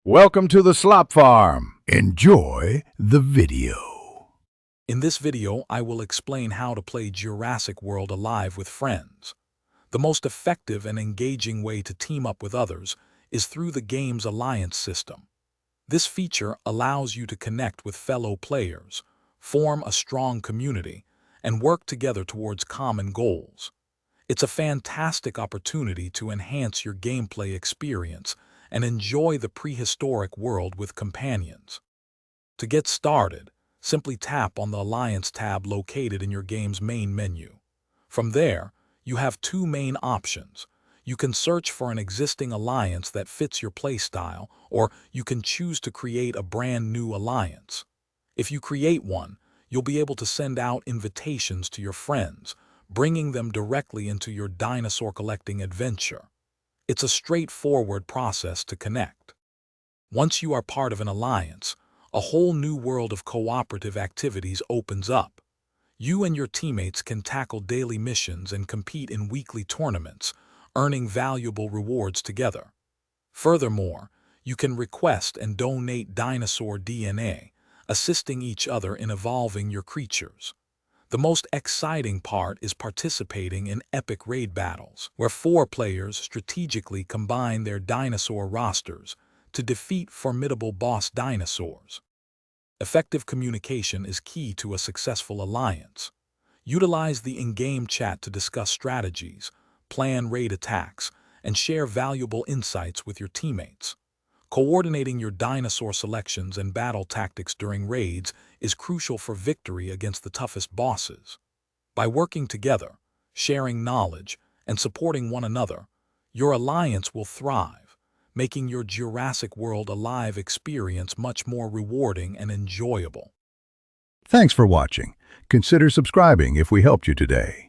Welcome to the Slop Farm. Enjoy the video. In this video, I will explain how to play Jurassic World Alive with friends. The most effective and engaging way to team up with others is through the game's alliance system. This feature allows you to connect with fellow players, form a strong community, and work together towards common goals. It's a fantastic opportunity to enhance your gameplay experience and enjoy the prehistoric world with companions. To get started, simply tap on the Alliance tab located in your game's main menu. From there, you have two main options. You can search for an existing alliance that fits your playstyle, or you can choose to create a brand new alliance. If you create one, you'll be able to send out invitations to your friends, bringing them directly into your dinosaur collecting adventure. It's a straightforward process to connect. Once you are part of an alliance, a whole new world of cooperative activities opens up. You and your teammates can tackle daily missions and compete in weekly tournaments, earning valuable rewards together. Furthermore, you can request and donate dinosaur DNA, assisting each other in evolving your creatures. The most exciting part is participating in epic raid battles, where 4 players strategically combine their dinosaur rosters to defeat formidable boss dinosaurs. Effective communication is key to a successful alliance. Utilize the in-game chat to discuss strategies, plan raid attacks, and share valuable insights with your teammates. Coordinating your dinosaur selections and battle tactics during raids is crucial for victory against the toughest bosses. By working together, sharing knowledge, and supporting one another, your alliance will thrive, making your Jurassic World Alive experience much more rewarding and enjoyable. Thanks for watching. Consider subscribing if we helped you today.